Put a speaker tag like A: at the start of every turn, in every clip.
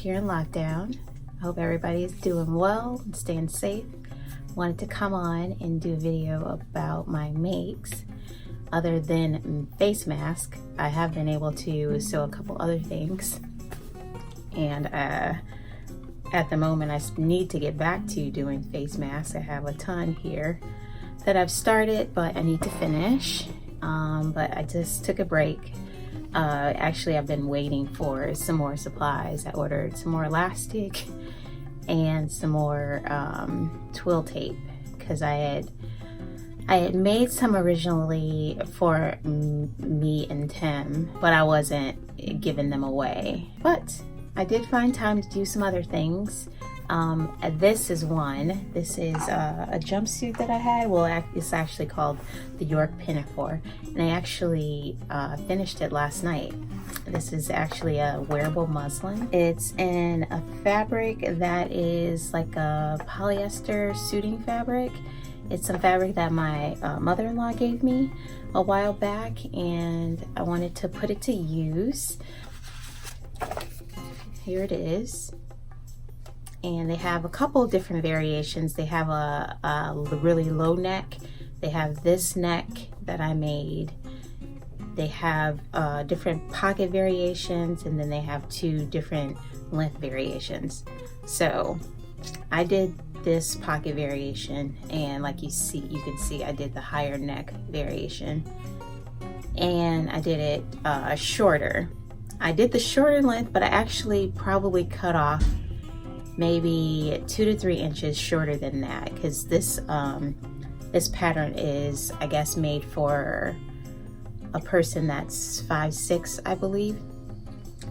A: here in lockdown. I hope everybody is doing well and staying safe. Wanted to come on and do a video about my makes. Other than face mask, I have been able to sew a couple other things. And at the moment, I need to get back to doing face masks. I have a ton here that I've started, but I need to finish. But I just took a break. Actually, I've been waiting for some more supplies. I ordered some more elastic and some more twill tape because I had made some originally for me and Tim, but I wasn't giving them away. But I did find time to do some other things. This is one. This is a jumpsuit that I had. Well, it's actually called the York Pinafore, and I actually finished it last night. This is actually a wearable muslin. It's in a fabric that is like a polyester suiting fabric. It's some fabric that my mother-in-law gave me a while back, and I wanted to put it to use. Here it is. And they have a couple different variations. They have a really low neck. They have this neck that I made. They have different pocket variations, and then they have two different length variations. So I did this pocket variation, and like you can see I did the higher neck variation, and I did it shorter. I did the shorter length, but I actually probably cut off maybe 2 to 3 inches shorter than that, because this pattern is, I guess, made for a person that's 5'6", I believe.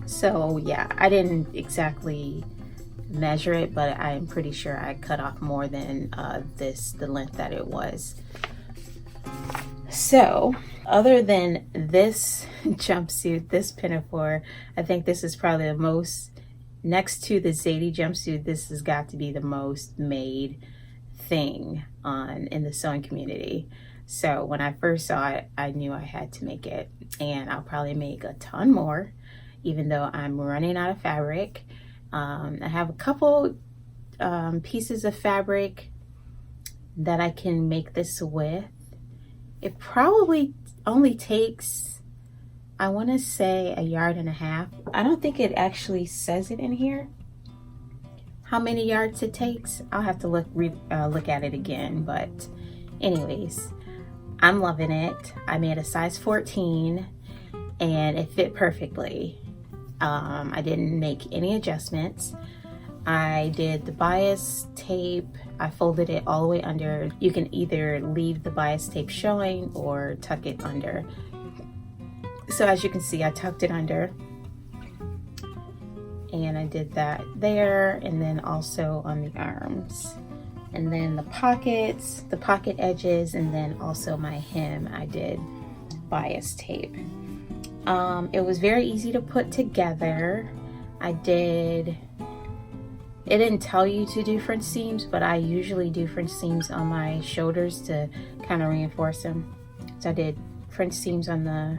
A: So yeah, I didn't exactly measure it, but I'm pretty sure I cut off more than the length that it was. So other than this jumpsuit, this pinafore, I think this is probably the most, next to the Zadie jumpsuit, this has got to be the most made thing in the sewing community. So when I first saw it, I knew I had to make it, and I'll probably make a ton more, even though I'm running out of fabric. I have a couple pieces of fabric that I can make this with. It probably only takes, I want to say, 1.5 yards. I don't think it actually says it in here how many yards it takes. I'll have to look at it again, but anyways, I'm loving it. I made a size 14 and it fit perfectly. I didn't make any adjustments. I did the bias tape. I folded it all the way under. You can either leave the bias tape showing or tuck it under. So as you can see, I tucked it under, and I did that there, and then also on the arms, and then the pockets, the pocket edges, and then also my hem, I did bias tape. It was very easy to put together. It didn't tell you to do French seams, but I usually do French seams on my shoulders to kind of reinforce them. So I did French seams on the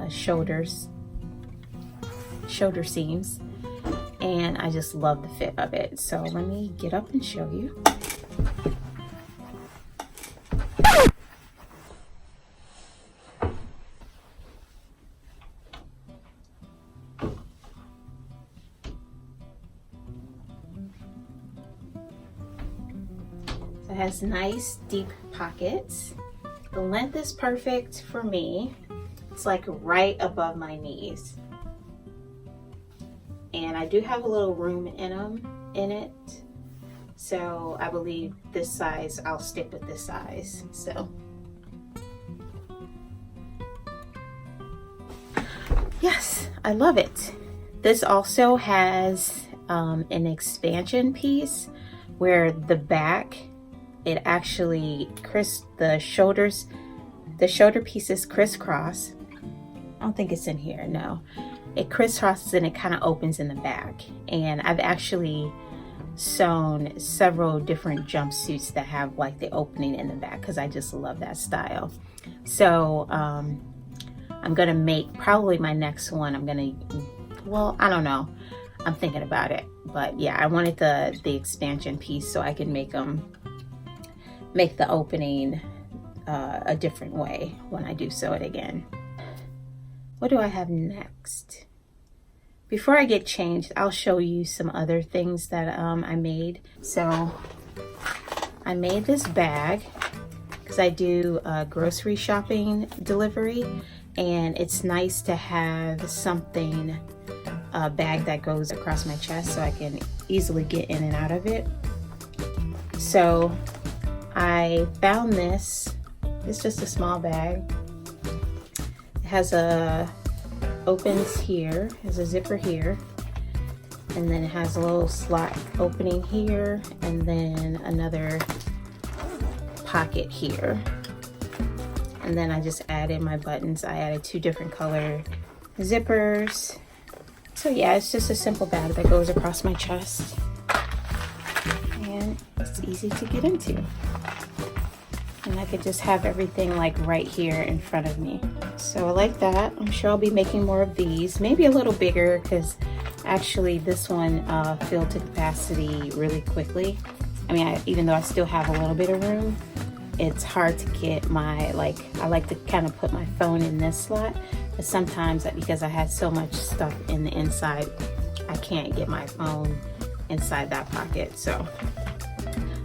A: shoulder seams, and I just love the fit of it. So let me get up and show you. It has nice deep pockets. The length is perfect for me. It's like right above my knees. And I do have a little room in it. So I believe this size, I'll stick with this size. So yes, I love it. This also has an expansion piece where the back, it actually the shoulder pieces crisscross. I don't think it's in here, no. It crisscrosses and it kind of opens in the back. And I've actually sewn several different jumpsuits that have like the opening in the back because I just love that style. So I'm gonna make probably my next one. Well, I don't know. I'm thinking about it. But yeah, I wanted the expansion piece so I can make the opening a different way when I do sew it again. What do I have next? Before I get changed, I'll show you some other things that I made. So I made this bag because I do grocery shopping delivery, and it's nice to have something, a bag that goes across my chest so I can easily get in and out of it. So I found this. It's just a small bag. It has opens here, has a zipper here, and then it has a little slot opening here, and then another pocket here. And then I just added my buttons. I added 2 different color zippers. So yeah, it's just a simple bag that goes across my chest, and it's easy to get into. And I could just have everything like right here in front of me. So I like that. I'm sure I'll be making more of these, maybe a little bigger, because actually this one filled to capacity really quickly. I mean, even though I still have a little bit of room, it's hard to get my, I like to kind of put my phone in this slot, but sometimes because I had so much stuff in the inside, I can't get my phone inside that pocket. So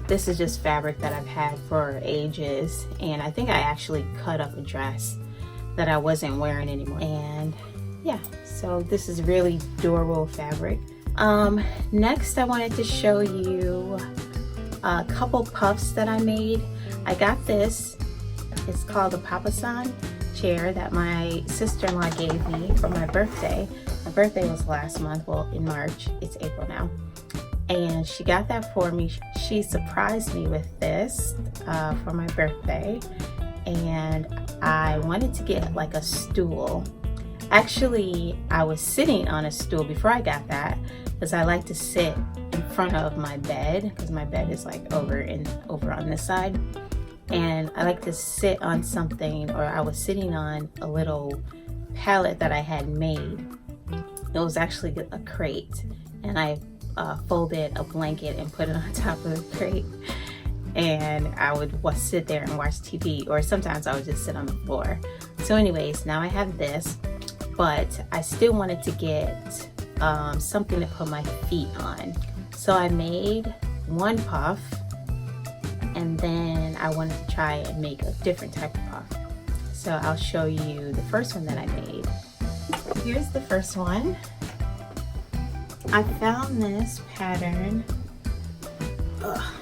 A: this is just fabric that I've had for ages, and I think I actually cut up a dress that I wasn't wearing anymore. And yeah, so this is really durable fabric. Next I wanted to show you a couple puffs that I made. I got this, it's called a Peasant chair that my sister-in-law gave me for my birthday. My birthday was last month, well in March, it's April now. And she got that for me. She surprised me with this for my birthday, and I wanted to get like a stool. Actually, I was sitting on a stool before I got that because I like to sit in front of my bed, because my bed is like over on this side, and I like to sit on something, or I was sitting on a little pallet that I had made. It was actually a crate, and I folded a blanket and put it on top of the crate, and I would sit there and watch TV, or sometimes I would just sit on the floor. So anyways, now I have this, but I still wanted to get something to put my feet on. So I made one puff, and then I wanted to try and make a different type of puff. So I'll show you the first one that I made. Here's the first one. I found this pattern. Ugh,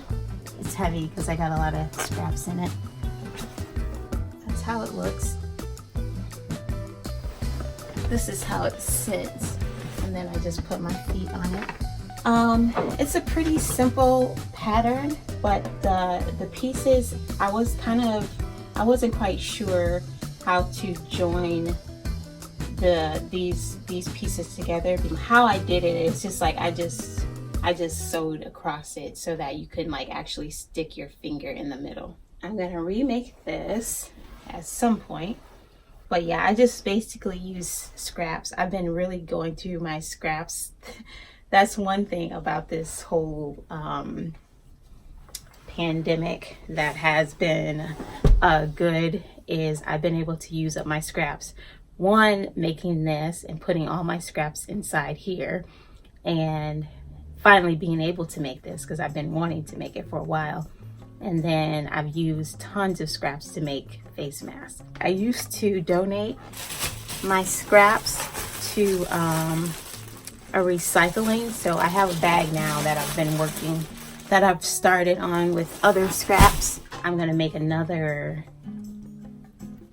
A: it's heavy because I got a lot of scraps in it. That's how it looks. This is how it sits, and then I just put my feet on it. It's a pretty simple pattern, but the pieces, I wasn't quite sure how to join these pieces together. How I did it is just like I just sewed across it so that you could like actually stick your finger in the middle. I'm gonna remake this at some point, but yeah, I just basically use scraps. I've been really going through my scraps. That's one thing about this whole pandemic that has been good, is I've been able to use up my scraps. One, making this and putting all my scraps inside here, and finally being able to make this because I've been wanting to make it for a while. And then I've used tons of scraps to make face masks. I used to donate my scraps to a recycling, so I have a bag now that I've started on with other scraps. I'm gonna make another.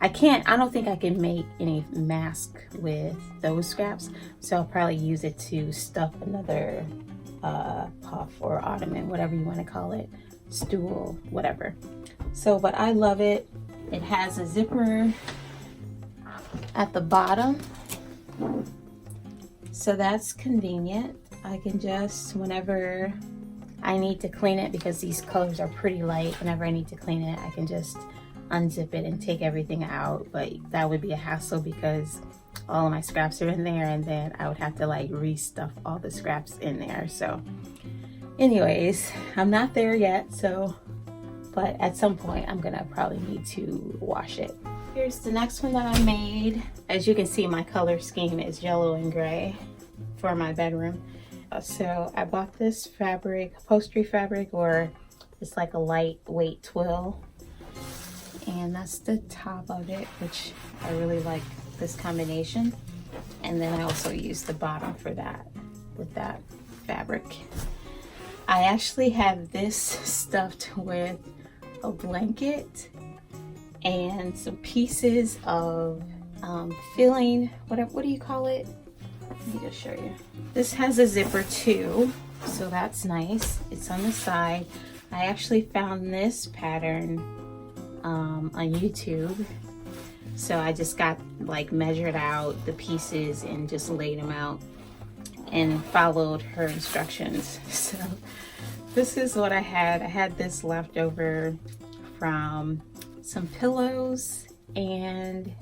A: I don't think I can make any mask with those scraps, so I'll probably use it to stuff another puff or ottoman, whatever you want to call it, stool, whatever. So, but I love it. It has a zipper at the bottom, so that's convenient. I can just, whenever I need to clean it, because these colors are pretty light, whenever I need to clean it, I can just unzip it and take everything out, but that would be a hassle because all of my scraps are in there, and then I would have to like restuff all the scraps in there. So anyways, I'm not there yet, so, but at some point I'm gonna probably need to wash it. Here's the next one that I made. As you can see, my color scheme is yellow and gray for my bedroom. So I bought this fabric, upholstery fabric, or it's like a lightweight twill, and that's the top of it, which I really like this combination. And then I also use the bottom for that with that fabric. I actually have this stuffed with a blanket and some pieces of filling, what do you call it? Let me just show you. This has a zipper too, so that's nice. It's on the side. I actually found this pattern on YouTube. So I just got like measured out the pieces and just laid them out and followed her instructions. So this is what I had. I had this left over from some pillows and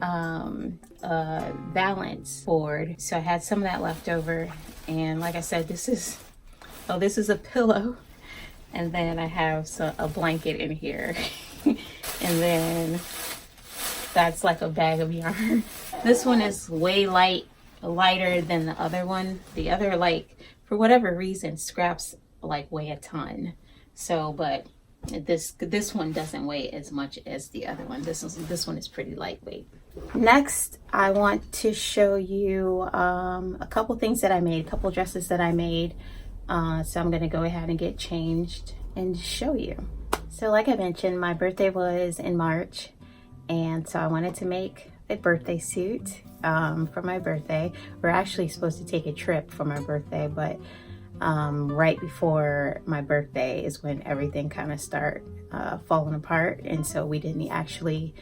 A: a balance board. So I had some of that left over, and like I said, this is a pillow, and then I have a blanket in here and then that's like a bag of yarn. This one is way lighter than the other one. The other, like, for whatever reason, scraps like weigh a ton. So, but this one doesn't weigh as much as the other one. This one is pretty lightweight. Next, I want to show you a couple things that I made, a couple dresses that I made. So I'm gonna go ahead and get changed and show you. So like I mentioned, my birthday was in March, and so I wanted to make a birthday suit for my birthday. We're actually supposed to take a trip for my birthday, but right before my birthday is when everything kind of started falling apart, and so we didn't actually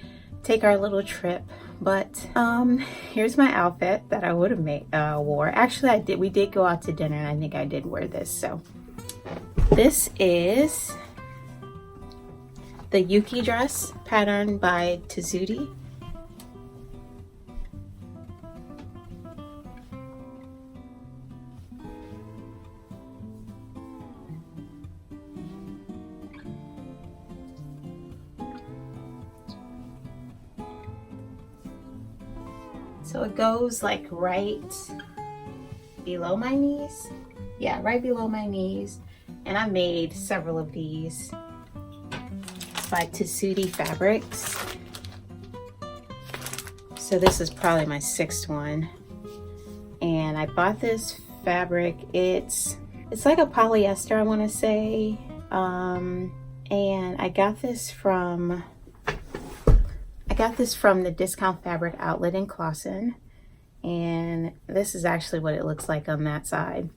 A: take our little trip. But here's my outfit that I would have wore. Actually, we did go out to dinner, and I think I did wear this. So this is the Yuki dress pattern by Tessuti. So it goes like right below my knees. Yeah, right below my knees. And I made several of these. It's by Tessuti Fabrics. So this is probably my 6th one. And I bought this fabric. It's like a polyester, I want to say. And I got this from the Discount Fabric Outlet in Clawson, and this is actually what it looks like on that side,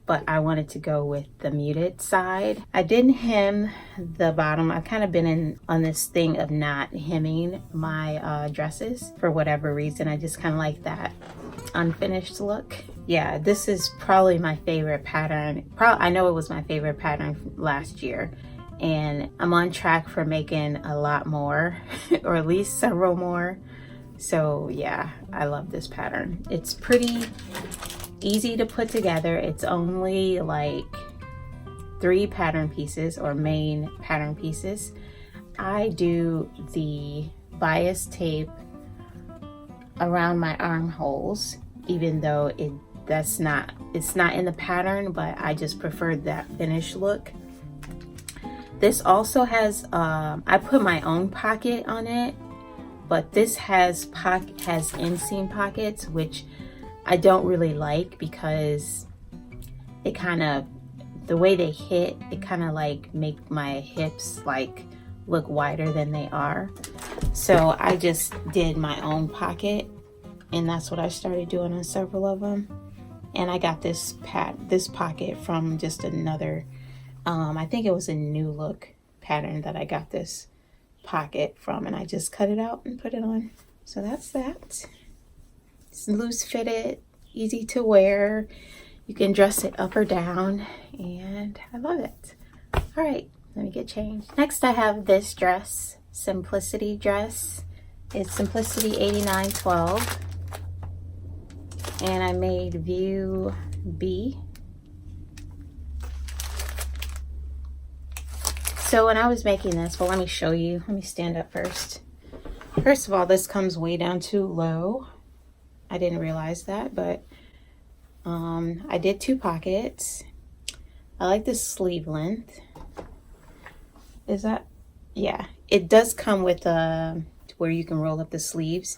A: but I wanted to go with the muted side. I didn't hem the bottom. I've kind of been on this thing of not hemming my dresses for whatever reason. I just kind of like that unfinished look. Yeah, this is probably my favorite pattern. I know it was my favorite pattern last year, and I'm on track for making a lot more or at least several more. So yeah, I love this pattern. It's pretty easy to put together. It's only like 3 pattern pieces or main pattern pieces. I do the bias tape around my armholes, even though it's not in the pattern, but I just prefer that finished look. This also has, I put my own pocket on it, but this has inseam pockets, which I don't really like because it kind of, the way they hit, it kind of like make my hips like look wider than they are. So I just did my own pocket, and that's what I started doing on several of them. And I got this pocket from just another, I think it was a New Look pattern that I got this pocket from, and I just cut it out and put it on. So that's that. It's loose fitted, easy to wear. You can dress it up or down, and I love it. All right, let me get changed. Next I have this dress, Simplicity dress. It's Simplicity 8912. And I made view B. So when I was making this, well, let me show you. Let me stand up first. First of all, this comes way down too low. I didn't realize that, but I did 2 pockets. I like the sleeve length. Is that? Yeah, it does come with where you can roll up the sleeves,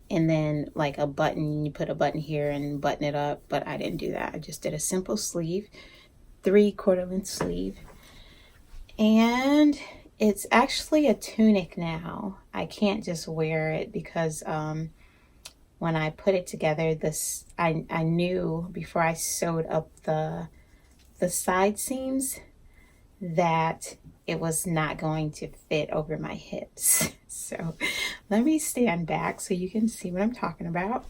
A: and then like a button. You put a button here and button it up, but I didn't do that. I just did a simple sleeve, 3/4 length sleeve, and it's actually a tunic now. I can't just wear it because when I put it together, I knew before I sewed up the side seams that it was not going to fit over my hips. So let me stand back so you can see what I'm talking about.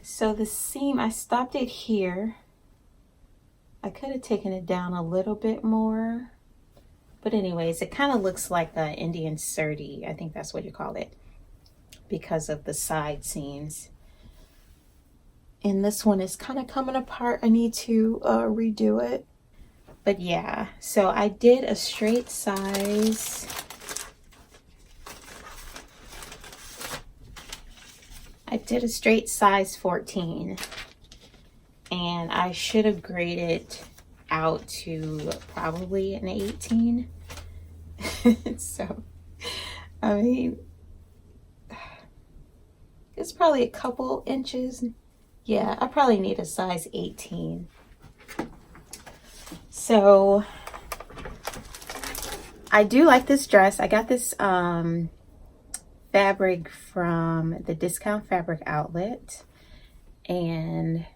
A: So the seam, I stopped it here. I could have taken it down a little bit more. But anyways, it kind of looks like an Indian serdie. I think that's what you call it, because of the side seams. And this one is kind of coming apart. I need to redo it. But yeah, so I did a straight size. I did a straight size 14. And I should have graded out to probably an 18. So, I mean, it's probably a couple inches. Yeah, I probably need a size 18. So, I do like this dress. I got this fabric from the Discount Fabric Outlet, and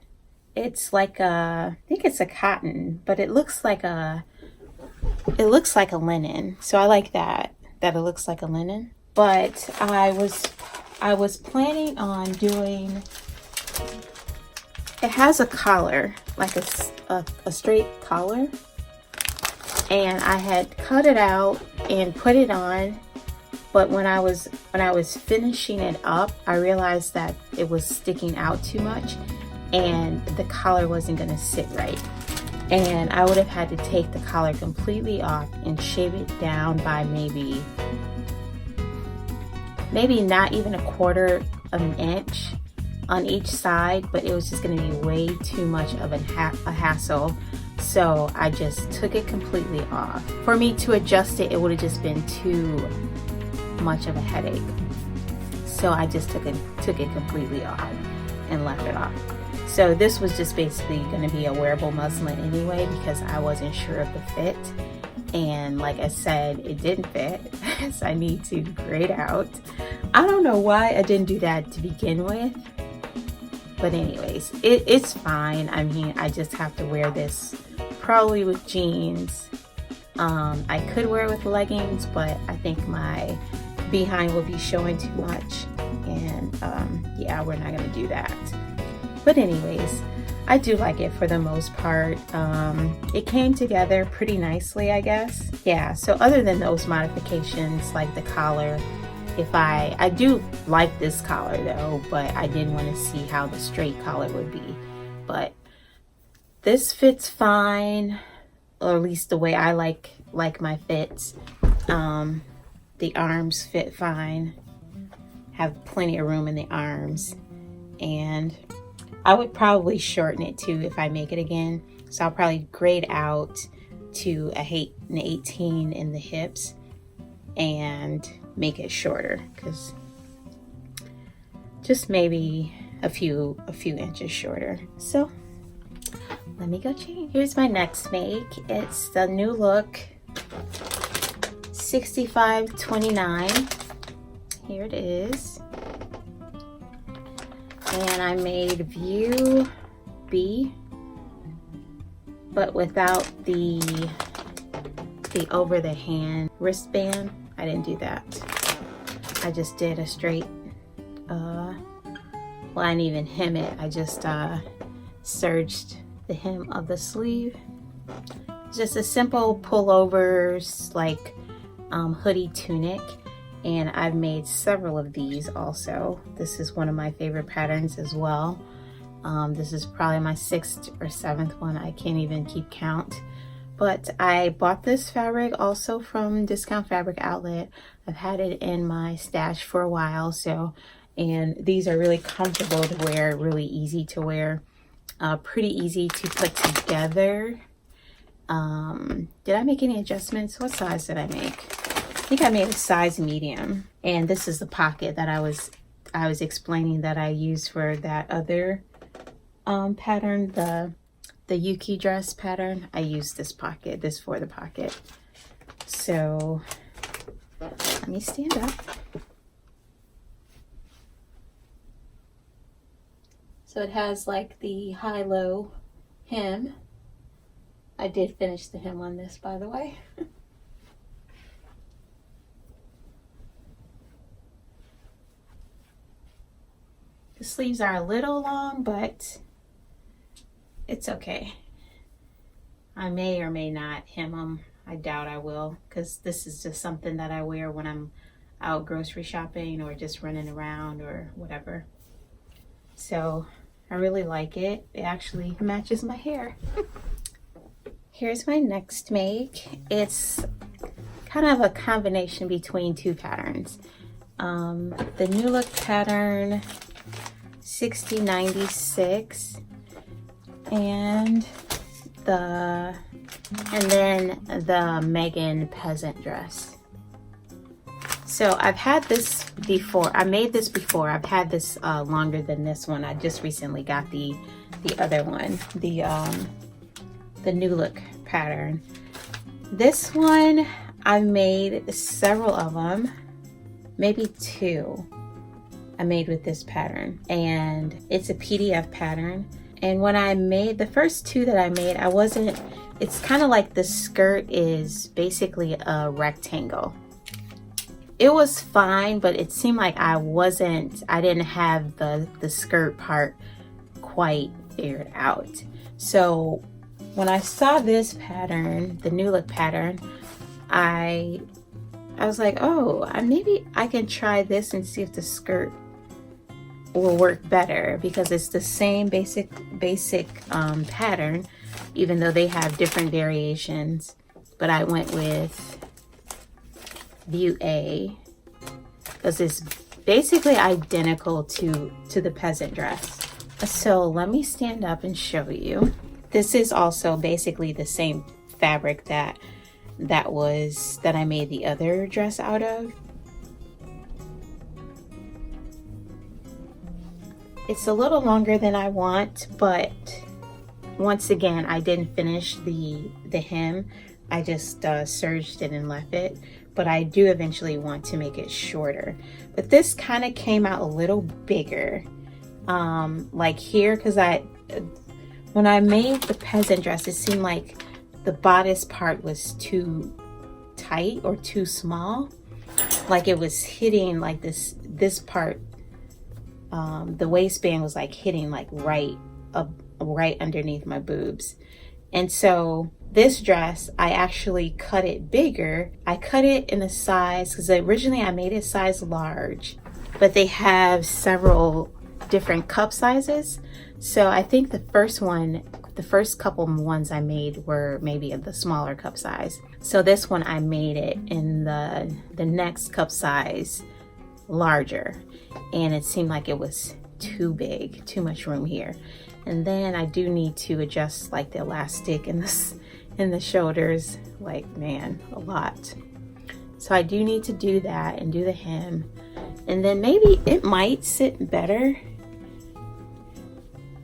A: it's like I think it's a cotton, but it looks like a linen. So I like that it looks like a linen. But I was planning on doing, it has a collar, like a straight collar, and I had cut it out and put it on. But when I was finishing it up, I realized that it was sticking out too much and the collar wasn't going to sit right. And I would have had to take the collar completely off and shave it down by maybe not even 1/4 of an inch on each side, but it was just going to be way too much of a hassle. So I just took it completely off. For me to adjust it, it would have just been too much of a headache. So I just took it completely off and left it off. So this was just basically going to be a wearable muslin anyway, because I wasn't sure of the fit. And like I said, it didn't fit. So I need to grade out. I don't know why I didn't do that to begin with. But anyways, it's fine. I mean, I just have to wear this probably with jeans. I could wear it with leggings, but I think my behind will be showing too much. And yeah, we're not going to do that. But anyways, I do like it for the most part. It came together pretty nicely, I guess. Yeah, so other than those modifications, like the collar, I do like this collar though, but I did want to see how the straight collar would be. But this fits fine, or at least the way I like my fits. The arms fit fine, have plenty of room in the arms, and I would probably shorten it too if I make it again. So I'll probably grade out to an 18 in the hips and make it shorter, because just maybe a few inches shorter. So let me go change. Here's my next make. It's the new look 6529. Here it is. And I made view B, but without the over the hand wristband. I didn't do that. I just did a straight, well, I didn't even hem it. I just serged the hem of the sleeve. Just a simple pullovers, like hoodie tunic. And I've made several of these also. This is one of my favorite patterns as well. This is probably my 6th or 7th one. I can't even keep count. But I bought this fabric also from Discount Fabric Outlet. I've had it in my stash for a while, and these are really comfortable to wear, really easy to wear, pretty easy to put together. Did I make any adjustments? What size did I make? I think I made a size medium. And this is the pocket that I was explaining that I used for that other pattern, the Yuki dress pattern. I used this pocket, this for the pocket. So let me stand up. So it has like the high-low hem. I did finish the hem on this, by the way. The sleeves are a little long, but it's okay. I may or may not hem them. I doubt I will, because this is just something that I wear when I'm out grocery shopping or just running around or whatever. So I really like it. It actually matches my hair. Here's my next make. It's kind of a combination between two patterns. The New Look pattern 6096 and then the Meghan Peasant dress. So I've had this before. I made this before. I've had this longer than this one. I just recently got the other one, the New Look pattern. This one I made several of them, maybe 2 I made with this pattern, and it's a PDF pattern. And when I made the first 2 that I made, it's kind of like the skirt is basically a rectangle. It was fine, but it seemed like I didn't have the skirt part quite figured out. So when I saw this pattern, the New Look pattern, I was like, oh, maybe I can try this and see if the skirt will work better, because it's the same basic pattern, even though they have different variations. But I went with view A because it's basically identical to the peasant dress. So let me stand up and show you. This is also basically the same fabric that I made the other dress out of. It's a little longer than I want, but once again, I didn't finish the hem. I just serged it and left it, but I do eventually want to make it shorter. But this kind of came out a little bigger, like here, because when I made the peasant dress, it seemed like the bodice part was too tight or too small, like it was hitting like this part. The waistband was like hitting like right underneath my boobs. And so this dress, I actually cut it bigger. I cut it in a size, because originally I made it size large, but they have several different cup sizes. So I think the first couple ones I made were maybe the smaller cup size. So this one I made it in the next cup size larger, and it seemed like it was too big, too much room here. And then I do need to adjust like the elastic in the shoulders, like, man, a lot. So I do need to do that and do the hem, and then maybe it might sit better.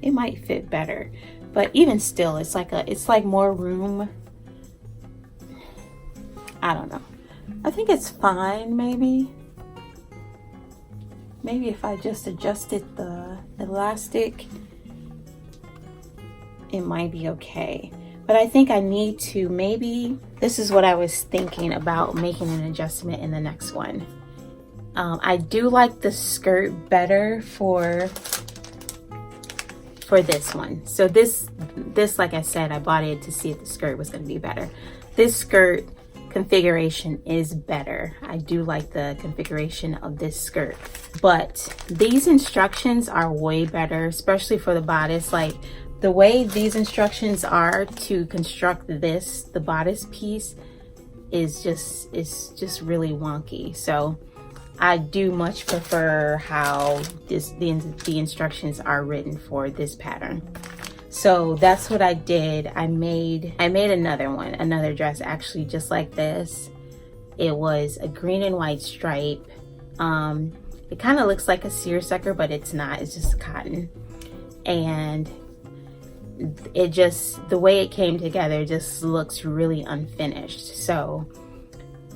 A: It might fit better, but even still, it's like more room. I don't know. I think it's fine. Maybe if I just adjusted the elastic, it might be okay. But But I think I need to maybe, this is what I was thinking about making an adjustment in the next one. I do like the skirt better for this one. So this, like I said, I bought it to see if the skirt was going to be better. This skirt configuration is better. I do like the configuration of this skirt, but these instructions are way better, especially for the bodice. Like the way these instructions are to construct this, the bodice piece is just really wonky. So I do much prefer how the instructions are written for this pattern. So that's what I did. I made another dress actually just like this. It was a green and white stripe. It kind of looks like a seersucker, but it's not, it's just cotton. And it just, the way it came together just looks really unfinished. So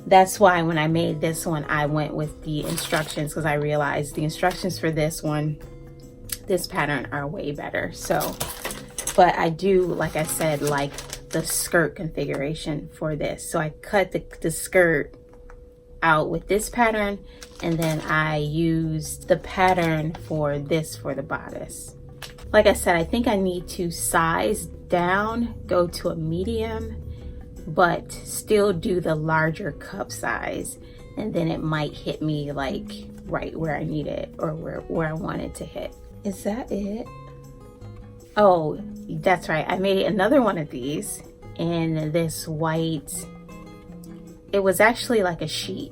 A: that's why when I made this one, I went with the instructions, because I realized the instructions for this one, this pattern, are way better. So, but I do, like I said, like the skirt configuration for this. So I cut the skirt out with this pattern, and then I used the pattern for this for the bodice. Like I said, I think I need to size down, go to a medium, but still do the larger cup size, and then it might hit me like right where I need it, or where I want it to hit. Is that it? Oh, that's right. I made another one of these in this white. It was actually like a sheet.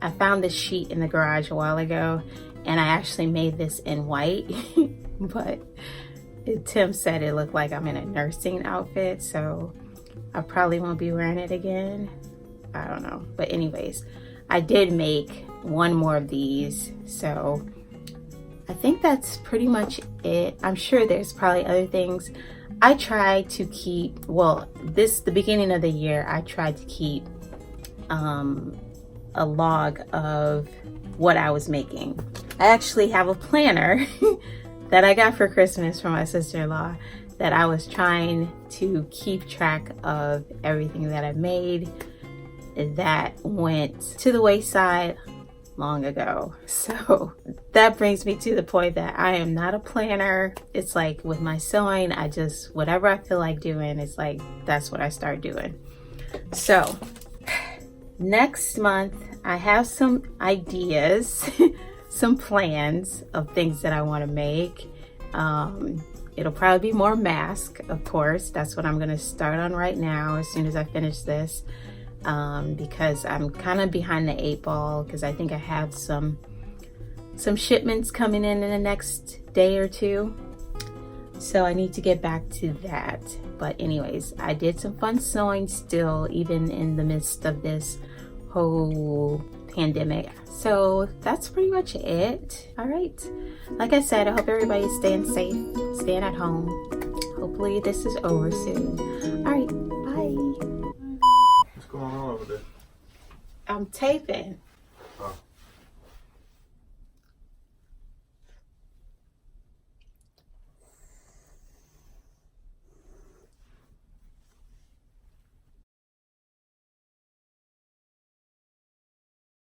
A: I found this sheet in the garage a while ago, and I actually made this in white, but Tim said it looked like I'm in a nursing outfit, so I probably won't be wearing it again. I don't know. But anyways, I did make one more of these, so I think that's pretty much it. I'm sure there's probably other things. I tried to keep, well, the beginning of the year, I tried to keep a log of what I was making. I actually have a planner that I got for Christmas from my sister-in-law that I was trying to keep track of everything that I made that went to the wayside long ago. So that brings me to the point that I am not a planner. It's like with my sewing, I just, whatever I feel like doing, it's like, that's what I start doing. So next month, I have some ideas, some plans of things that I want to make. It'll probably be more masks, of course. That's what I'm going to start on right now as soon as I finish this, because I'm kind of behind the 8 ball, because I think I have some shipments coming in the next day or two. So I need to get back to that. But anyways, I did some fun sewing still, even in the midst of this whole pandemic. So that's pretty much it. All right, like I said, I hope everybody's staying safe, staying at home. Hopefully this is over soon. All right, bye.
B: What's going on over there?
A: I'm taping.